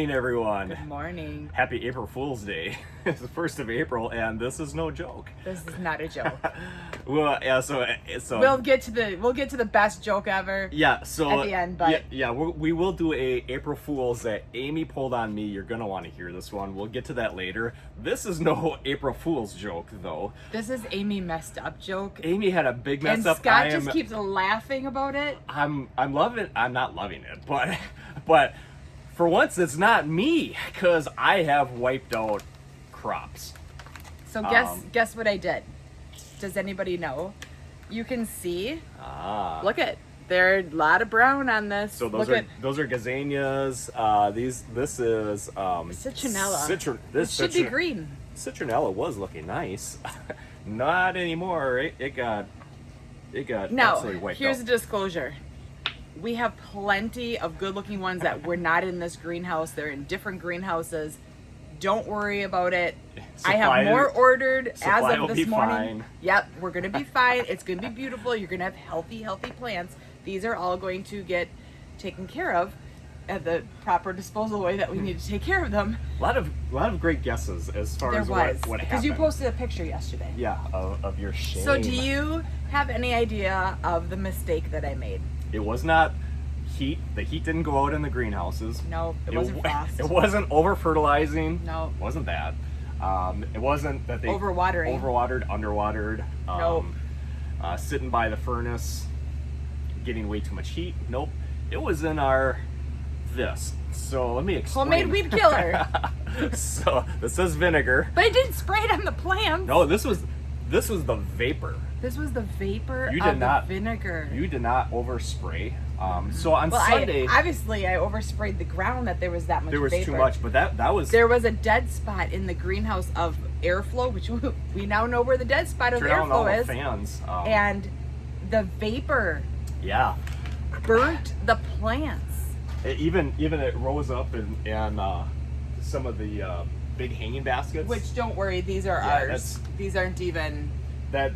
Good morning, everyone. Good morning. Happy April Fool's Day. It's the 1st of April, and this is no joke. This is not a joke. Well, yeah. So we'll get to the best joke ever. Yeah. So at the end, but we will do a April Fool's that Amy pulled on me. You're gonna want to hear this one. We'll get to that later. This is no April Fool's joke, though. This is Amy messed up joke. Amy had a big mess and up. Scott just keeps laughing about it. I'm loving. I'm not loving it, but. For once, it's not me, because I have wiped out crops. So guess what I did? Does anybody know? You can see. Look at there's a lot of brown on this. So those are gazanias. This is citronella. This should be green. Citronella was looking nice. Not anymore. It got now, absolutely wiped here's out. a disclosure. We have plenty of good-looking ones that were not in this greenhouse. They're in different greenhouses. Don't worry about it. I have more ordered as of this morning. Fine. Yep, we're going to be fine. It's going to be beautiful. You're going to have healthy plants. These are all going to get taken care of at the proper disposal way that we need to take care of them. A lot of great guesses as far as what happened. Because you posted a picture yesterday. Yeah, of your shame. So do you have any idea of the mistake that I made? It was not heat. The heat didn't go out in the greenhouses. No, it wasn't frost. It wasn't over fertilizing. No. It wasn't that. It wasn't that they overwatered, underwatered. Nope. Sitting by the furnace, getting way too much heat. Nope. It was in this. So let me explain. Homemade weed killer. So this says vinegar. But I didn't spray it on the plants. No, this was the vapor. This was the vapor the vinegar. You did not overspray. So on Sunday, obviously I oversprayed the ground that there was that much. There was vapor. too much, but that was. There was a dead spot in the greenhouse of airflow, which we now know where the dead spot of airflow is. Fans. And the vapor. Yeah. Burnt the plants. Even it rose up and some of the big hanging baskets. Which don't worry, these are ours. These aren't even. The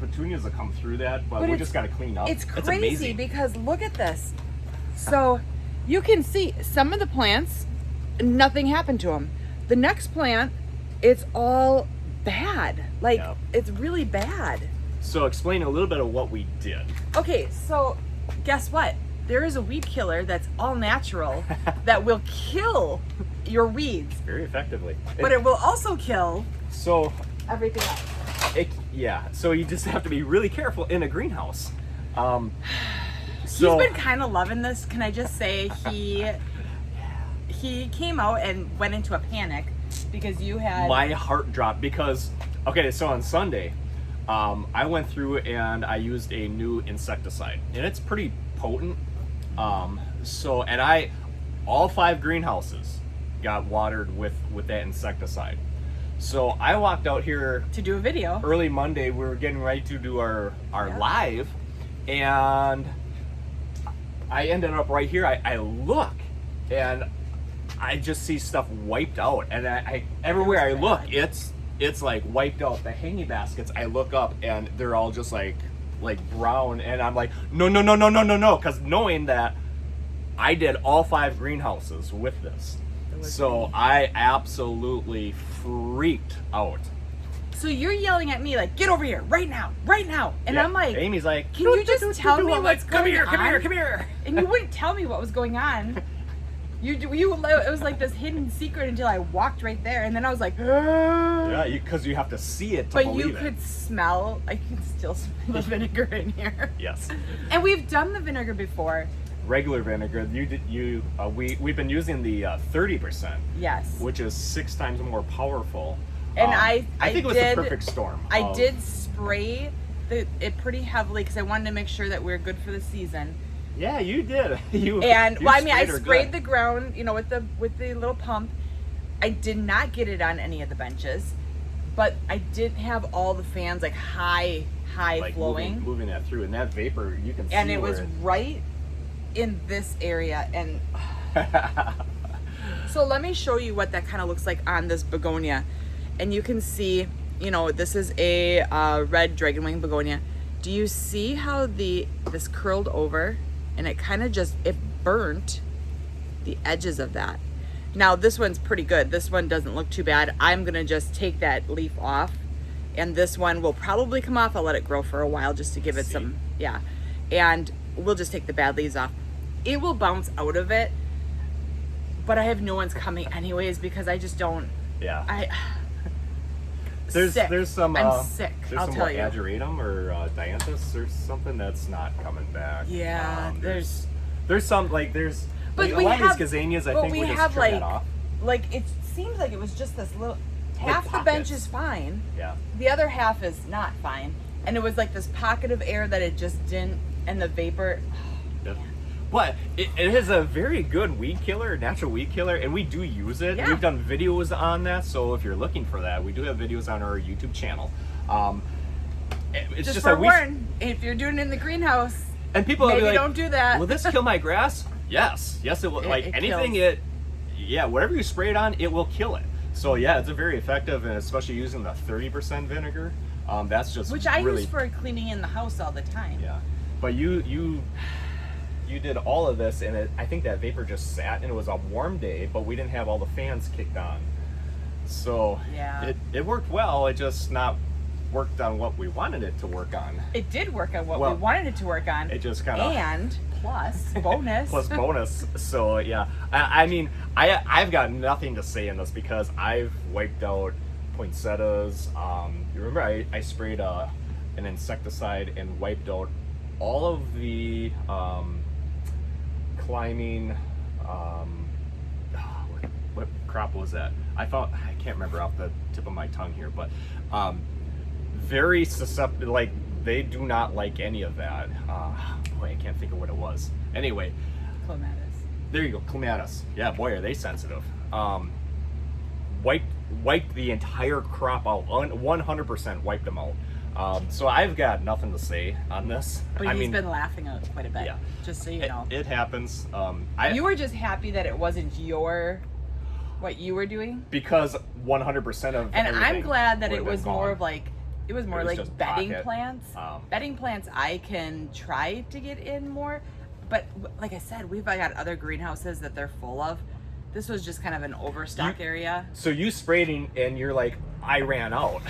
petunias will come through that, but we just got to clean up. It's crazy because look at this. So you can see some of the plants, nothing happened to them. The next plant, it's all bad. It's really bad. So explain a little bit of what we did. Okay, so guess what? There is a weed killer that's all natural that will kill your weeds. Very effectively. But it will also kill everything else. So you just have to be really careful in a greenhouse. He's been kind of loving this. Can I just say he came out and went into a panic because you had... My heart dropped because, so on Sunday, I went through and I used a new insecticide, and it's pretty potent. All 5 greenhouses got watered with that insecticide. So I walked out here to do a video. Early Monday, we were getting ready to do our live, and I ended up right here. I look, and I just see stuff wiped out, and everywhere I look, it's like wiped out. The hanging baskets, I look up, and they're all just like brown, and I'm like, no, because knowing that I did all 5 greenhouses with this. So I absolutely freaked out. So you're yelling at me like, get over here right now. And I'm like, Amy's like, can you just tell me what's going on? Come here. And you wouldn't tell me what was going on. It was like this hidden secret until I walked right there. And then I was like, yeah, because you have to see it to believe it. But you could smell, I can still smell the vinegar in here. Yes. And we've done the vinegar before. Regular vinegar. We've been using the 30%. Yes. Which is 6 times more powerful. And I think it was the perfect storm. I did spray it pretty heavily because I wanted to make sure that we're good for the season. Yeah, you did. I sprayed the ground, with the little pump. I did not get it on any of the benches, but I did have all the fans high flowing, moving that through, and that vapor you can see. And it was right in this area, and so let me show you what that kind of looks like on this begonia. And you can see, this is a red dragonwing begonia. Do you see how this curled over and it kind of it burnt the edges of that. Now this one's pretty good. This one doesn't look too bad. I'm gonna just take that leaf off, and this one will probably come off. I'll let it grow for a while just to give it some, yeah. And we'll just take the bad leaves off. It will bounce out of it, but I have new ones coming anyways because I just don't. Yeah. There's some. I'm sick. There's I'll some tell you. Ageratum or dianthus or something that's not coming back. Yeah, there's some like there's. But like, we a lot have of these gazanias. I but think we we just have trim that off. like it seems like it was just this little. Half the bench pockets. is fine. Yeah. The other half is not fine, and it was like this pocket of air that it just didn't, and the vapor. Yeah. But it is a very good weed killer, natural weed killer, and we do use it. Yeah. We've done videos on that, so if you're looking for that, we do have videos on our YouTube channel. It's Just just for that we, warn, if you're doing it in the greenhouse, and people will maybe be like, don't do that. will this kill my grass? Yes, it will. Like it anything, kills. whatever you spray it on, it will kill it. So yeah, it's a very effective, and especially using the 30% vinegar. That's just which I really, use for cleaning in the house all the time. yeah. But you did all of this, and I think that vapor just sat, and it was a warm day, but we didn't have all the fans kicked on. So Yeah. it worked well. It just not worked on what we wanted it to work on. It did work on what Well, we wanted it to work on. It just kind of and plus bonus. plus bonus. So yeah, I mean, I've got nothing to say in this because I've wiped out poinsettias. You remember I sprayed an insecticide and wiped out all of the climbing. What crop was that? I can't remember off the tip of my tongue here, but very susceptible. Like they do not like any of that. Boy, I can't think of what it was. Anyway, Clematis. there you go, clematis. Yeah, boy, are they sensitive. Wiped the entire crop out. 100% wiped them out. So I've got nothing to say on this. But I he's mean, been laughing quite a bit. yeah. Just so you know. it happens. You were just happy that it wasn't what you were doing. Because 100% of And I'm everything glad that would it have was been more gone. of like it was more It was like just bedding pocket. plants. Bedding plants I can try to get in more, but like I said, we've got other greenhouses that they're full of. This was just kind of an overstock area. So you sprayed and you're like, I ran out.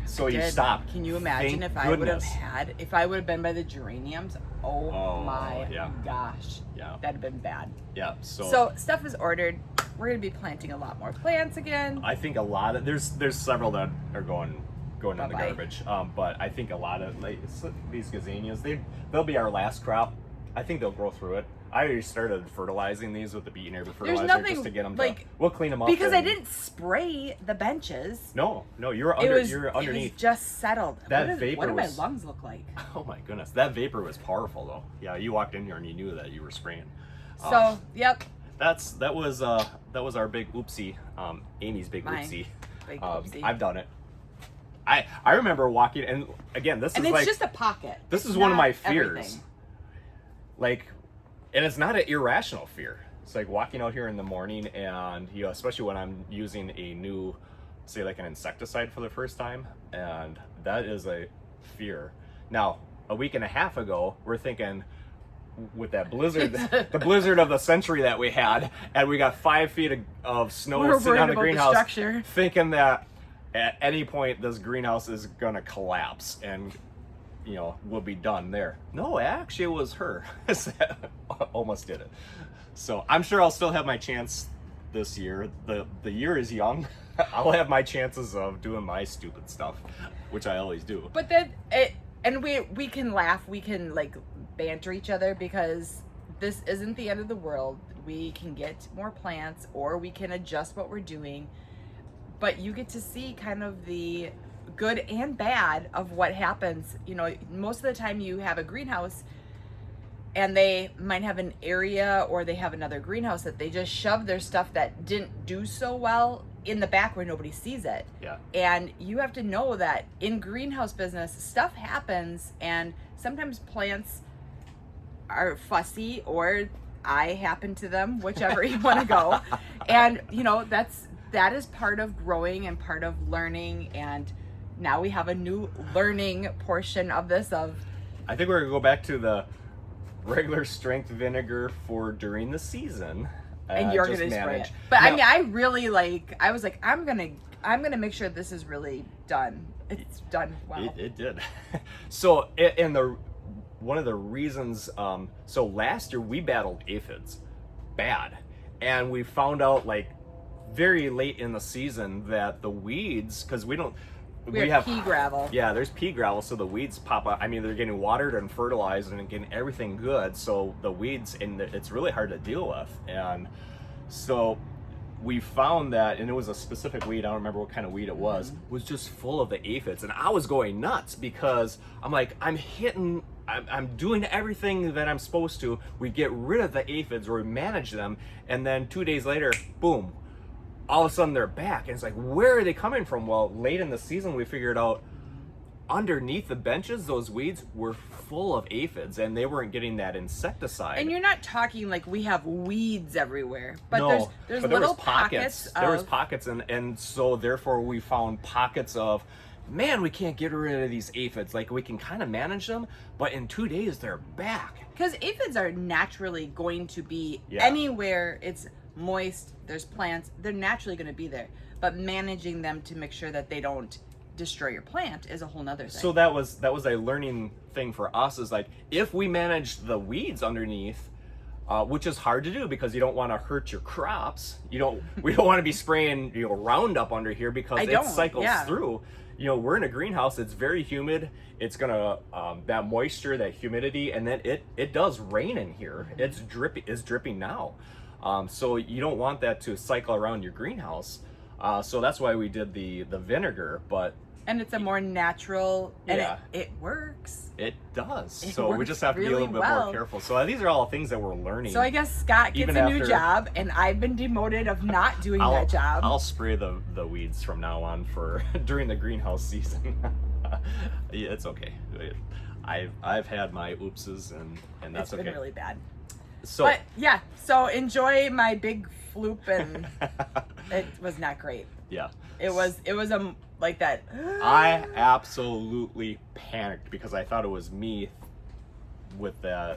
So you Did. stopped. Can you imagine Thank if I would have goodness. if I would have been by the geraniums? Oh, Oh, my yeah. gosh. Yeah. That'd have been bad. Yeah. So stuff is ordered. We're gonna be planting a lot more plants again. I think a lot of there's several that are going in the Bye-bye. garbage. But I think a lot of these gazanias, they'll be our last crop. I think they'll grow through it. I already started fertilizing these with the beet and herb fertilizer nothing, just to get them like, we'll clean them up. Because I and- didn't spray the benches. No, you're It was underneath. just settled. That what vapor do was- my lungs look like? Oh my goodness, that vapor was powerful though. Yeah, you walked in here and you knew that you were spraying. So yep. That was our big oopsie. Amy's big Mine. oopsie. Big oopsie. I've done it. I remember walking, and again, this And is it's like just a pocket. this It's is one of not my fears. everything. Like, and it's not an irrational fear. It's like walking out here in the morning, and especially when I'm using a new, say like an insecticide for the first time, and that is a fear. Now, a week and a half ago, we're thinking, with that blizzard, the blizzard of the century that we had, and we got 5 feet of snow We're sitting worried on the about the greenhouse, structure. thinking that at any point this greenhouse is gonna collapse and we'll be done there. No, actually it was her that almost did it. So I'm sure I'll still have my chance this year. The year is young. I'll have my chances of doing my stupid stuff, which I always do. But then and we can laugh, we can like banter each other because this isn't the end of the world. We can get more plants or we can adjust what we're doing. But you get to see kind of the good and bad of what happens. Most of the time you have a greenhouse and they might have an area or they have another greenhouse that they just shove their stuff that didn't do so well in the back where nobody sees it. Yeah. And you have to know that in greenhouse business, stuff happens and sometimes plants are fussy or I happen to them, whichever you want to go. And that is part of growing and part of learning, and now we have a new learning portion of this I think we're gonna go back to the regular strength vinegar for during the season. And you're just gonna spray manage. it. But I Now- mean, I really I was like, I'm gonna make sure this is really done. It's done well. It did. So, and one of the reasons, so last year we battled aphids bad, and we found out like very late in the season that the weeds, because we have pea gravel. Yeah, there's pea gravel, so the weeds pop up. I mean, they're getting watered and fertilized and getting everything good, so the weeds, and it's really hard to deal with. And so we found that, and it was a specific weed, I don't remember what kind of weed it was just full of the aphids. And I was going nuts because I'm like, I'm doing everything that I'm supposed to. We get rid of the aphids, or we manage them, and then 2 days later, boom, all of a sudden they're back. And it's like, where are they coming from? Well, late in the season, we figured out underneath the benches, those weeds were full of aphids, and they weren't getting that insecticide. And you're not talking like we have weeds everywhere, but No, there's but there little was pockets. of, There was pockets, and so therefore we found pockets of, man, we can't get rid of these aphids. Like, we can kind of manage them, but in 2 days they're back. because aphids are naturally going to be Yeah. anywhere it's moist, there's plants, they're naturally going to be there. But managing them to make sure that they don't destroy your plant is a whole nother thing. So that was a learning thing for us, is like, if we manage the weeds underneath, which is hard to do because you don't want to hurt your crops. We don't want to be spraying Roundup under here because it cycles through. We're in a greenhouse. It's very humid. It's gonna that moisture, that humidity, and then it does rain in here. It's dripping now. So you don't want that to cycle around your greenhouse. So that's why we did the vinegar, and it's a more natural, and Yeah. it works. it does. It So we works just have to be a really little bit well. more careful. So these are all things that we're learning. So I guess Scott gets Even a new after- job, and I've been demoted of not doing that job. I'll spray the weeds from now on for during the greenhouse season. Yeah, it's okay. I've had my oopses, and that's It's been okay. really bad. So But yeah, so enjoy my big floop, and it was not great. yeah, It was like that. I absolutely panicked because I thought it was me with the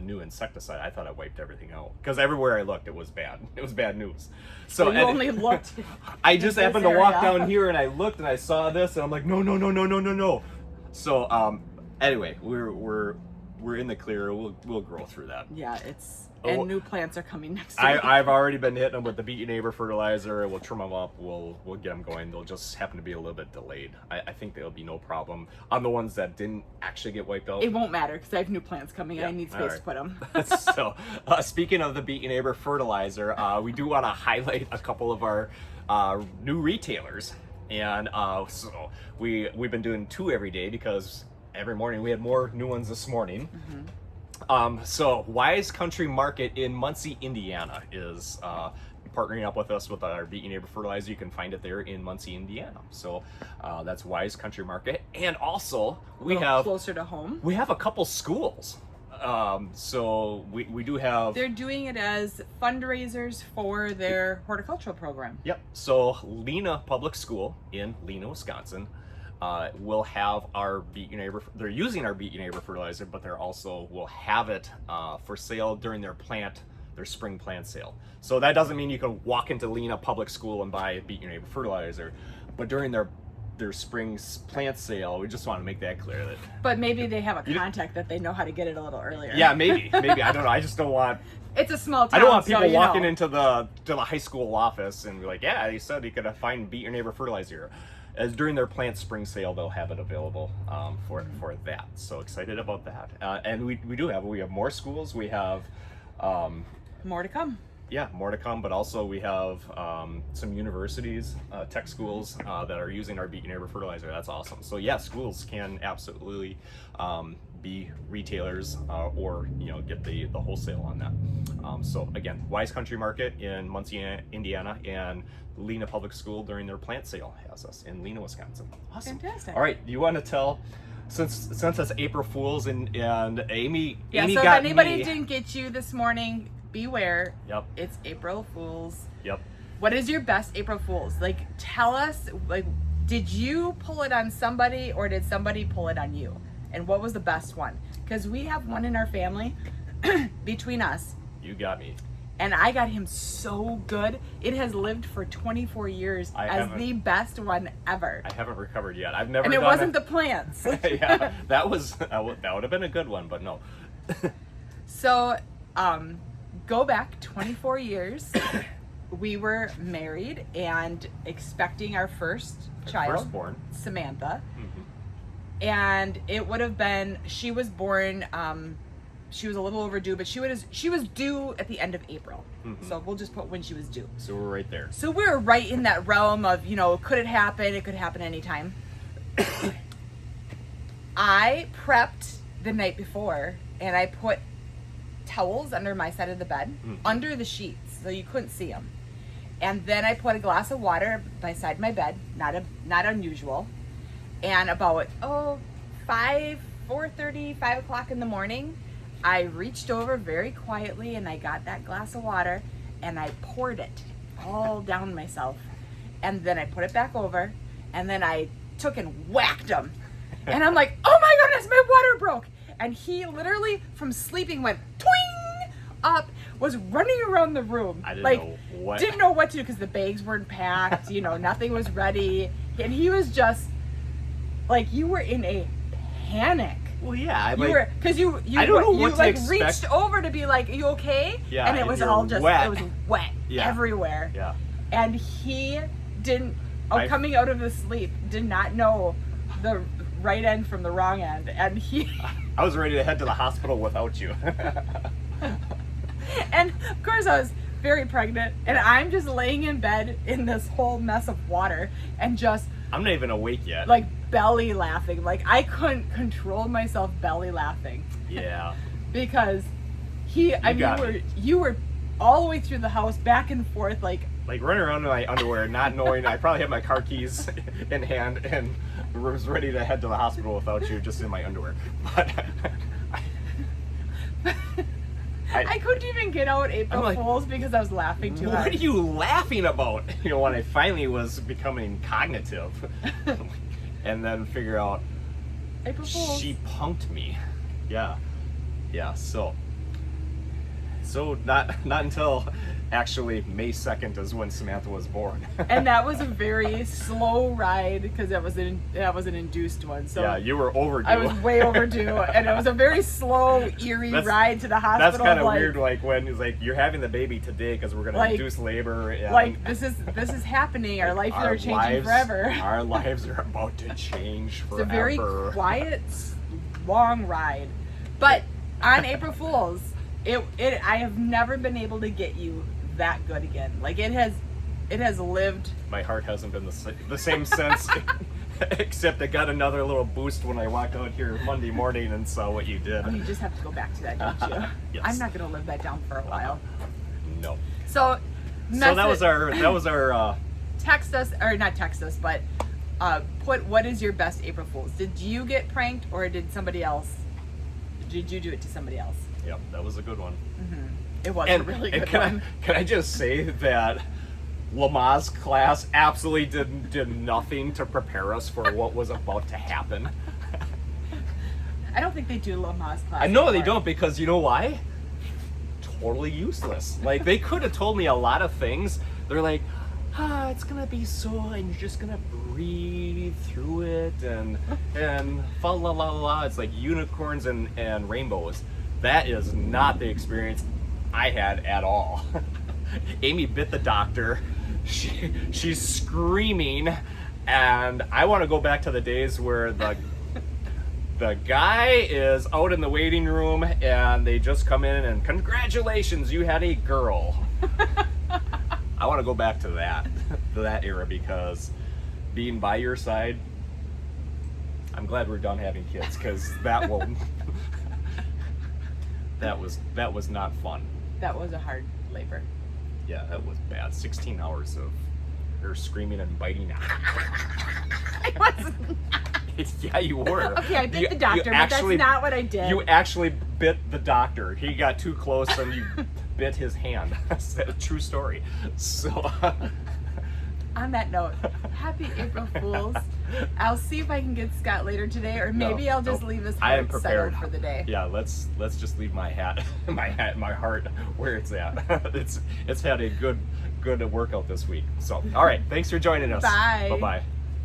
new insecticide. I thought I wiped everything out because everywhere I looked, it was bad. It was bad news. So you only looked. I just in happened this to walk area. down here and I looked and I saw this and I'm like, no. So anyway, we're in the clear. We'll grow through that. Yeah, it's Oh. and new plants are coming next week. I've already been hitting them with the Beat Your Neighbor fertilizer. We'll trim them up. We'll get them going. They'll just happen to be a little bit delayed. I think there'll be no problem on the ones that didn't actually get wiped out. It won't matter because I have new plants coming. Yeah, I need space all right. to put them. So, speaking of the Beat Your Neighbor fertilizer, we do want to highlight a couple of our new retailers, and so we've been doing 2 every day because every morning we had more new ones this morning. So Wise Country Market in Muncie, Indiana is partnering up with us with our Beat Your Neighbor fertilizer. You can find it there in Muncie, Indiana. So that's Wise Country Market, and also we A little have closer to home. we have a couple schools. So we do have. They're doing it as fundraisers for their horticultural program. Yep. So Lena Public School in Lena, Wisconsin, will have our Beat Your Neighbor. They're using our Beat Your Neighbor fertilizer, but they're also will have it for sale during their spring plant sale. So that doesn't mean you can walk into Lena Public School and buy Beat Your Neighbor fertilizer, but during their spring plant sale, we just want to make that clear that. But maybe they have a contact that they know how to get it a little earlier. Yeah, maybe I don't know. I just don't want. It's a small town. I don't want people so, you walking know. into the high school office and be like, yeah, they said you could find Beat Your Neighbor fertilizer. As during their plant spring sale, they'll have it available for that. So excited about that. And we have more schools. We have More to come. yeah, more to come. But also we have some universities, tech schools that are using our Beat Your Neighbor fertilizer. That's awesome. So yeah, schools can absolutely be retailers or get the wholesale on that. So again, Wise Country Market in Muncie, Indiana, and Lena Public School during their plant sale has us in Lena, Wisconsin. Awesome. Fantastic. All right, do you want to tell, since it's April Fools and Amy Yeah, Amy so if got anybody me. didn't get you this morning, beware. Yep. It's April Fool's. Yep. What is your best April Fool's? Like, tell us, like, did you pull it on somebody or did somebody pull it on you? And what was the best one? Because we have one in our family between us. You got me. And I got him so good. It has lived for 24 years as the best one ever. I haven't recovered yet. I've never. And it wasn't the plants. Yeah, that would have been a good one, but no. So, go back 24 years. We were married and expecting our first child, Firstborn. Samantha. Mm-hmm. And it would have been, she was born, she was a little overdue, but she was due at the end of April. Mm-hmm. So we'll just put when she was due. So we're right there. So we're right in that realm of, could it happen? It could happen anytime. I prepped the night before and I put towels under my side of the bed, under the sheets, so you couldn't see them. And then I put a glass of water beside my bed, not unusual. And about 4:30, 5 o'clock in the morning, I reached over very quietly and I got that glass of water and I poured it all down myself. And then I put it back over and then I took and whacked him. And I'm like, oh my goodness, my water broke. And he literally from sleeping went twing up, was running around the room. I didn't know what to do because the bags weren't packed, nothing was ready. And he was just like, you were in a panic. Well, yeah, because you I don't know what to expect. Reached over to be like, are you okay? Yeah, and it was all just wet. It was wet everywhere. Yeah. And he didn't coming out of his sleep did not know the right end from the wrong end, and I was ready to head to the hospital without you. And of course I was very pregnant and I'm just laying in bed in this whole mess of water and just I'm not even awake yet. Like belly laughing. Like I couldn't control myself belly laughing. Yeah. Because you were all the way through the house back and forth like running around in my underwear, not knowing I probably had my car keys in hand and was ready to head to the hospital without you, just in my underwear. But I couldn't even get out April Fools because I was laughing too hard. What are you laughing about? When I finally was becoming cognitive, and then figure out April Fools. She punked me. Yeah. So not until actually May 2nd is when Samantha was born. And that was a very slow ride because that was an induced one. So yeah, you were overdue. I was way overdue, and it was a very slow, eerie ride to the hospital. That's kind of weird. Like when it's like you're having the baby today because we're gonna induce labor. And like this is happening. Our lives are changing forever. Our lives are about to change forever. It's a very quiet, long ride, but on April Fools, I have never been able to get you that good again. Like it has lived. My heart hasn't been the same since, except it got another little boost when I walked out here Monday morning and saw what you did. Oh, you just have to go back to that, don't you? Yes. I'm not going to live that down for a while. No. So that was our. Text us, or not text us, but put what is your best April Fool's? Did you get pranked or did somebody else? Did you do it to somebody else? Yep, that was a good one. Mm-hmm. It was a really good one. Can I just say that Lama's class absolutely did nothing to prepare us for what was about to happen. I don't think they do Lama's class. I know they don't, because you know why? Totally useless. Like, they could have told me a lot of things. They're like, it's gonna be so, and you're just gonna breathe through it, and fa la la la. It's like unicorns and rainbows. That is not the experience I had at all. Amy bit the doctor. She's screaming, and I want to go back to the days where the guy is out in the waiting room and they just come in and congratulations, you had a girl. I want to go back to that era, because being by your side, I'm glad we're done having kids, because that was not fun. That was a hard labor. Yeah, that was bad. 16 hours of her screaming and biting. I wasn't. Yeah, you were. Okay, I bit the doctor, but that's not what I did. You actually bit the doctor. He got too close and you bit his hand. That's a true story. So, On that note, happy April Fools. I'll see if I can get Scott later today, or maybe I'll just leave his I am heart prepared settled for the day. Yeah, let's just leave my heart where it's at. It's had a good workout this week. So, all right, thanks for joining us. Bye. Bye-bye.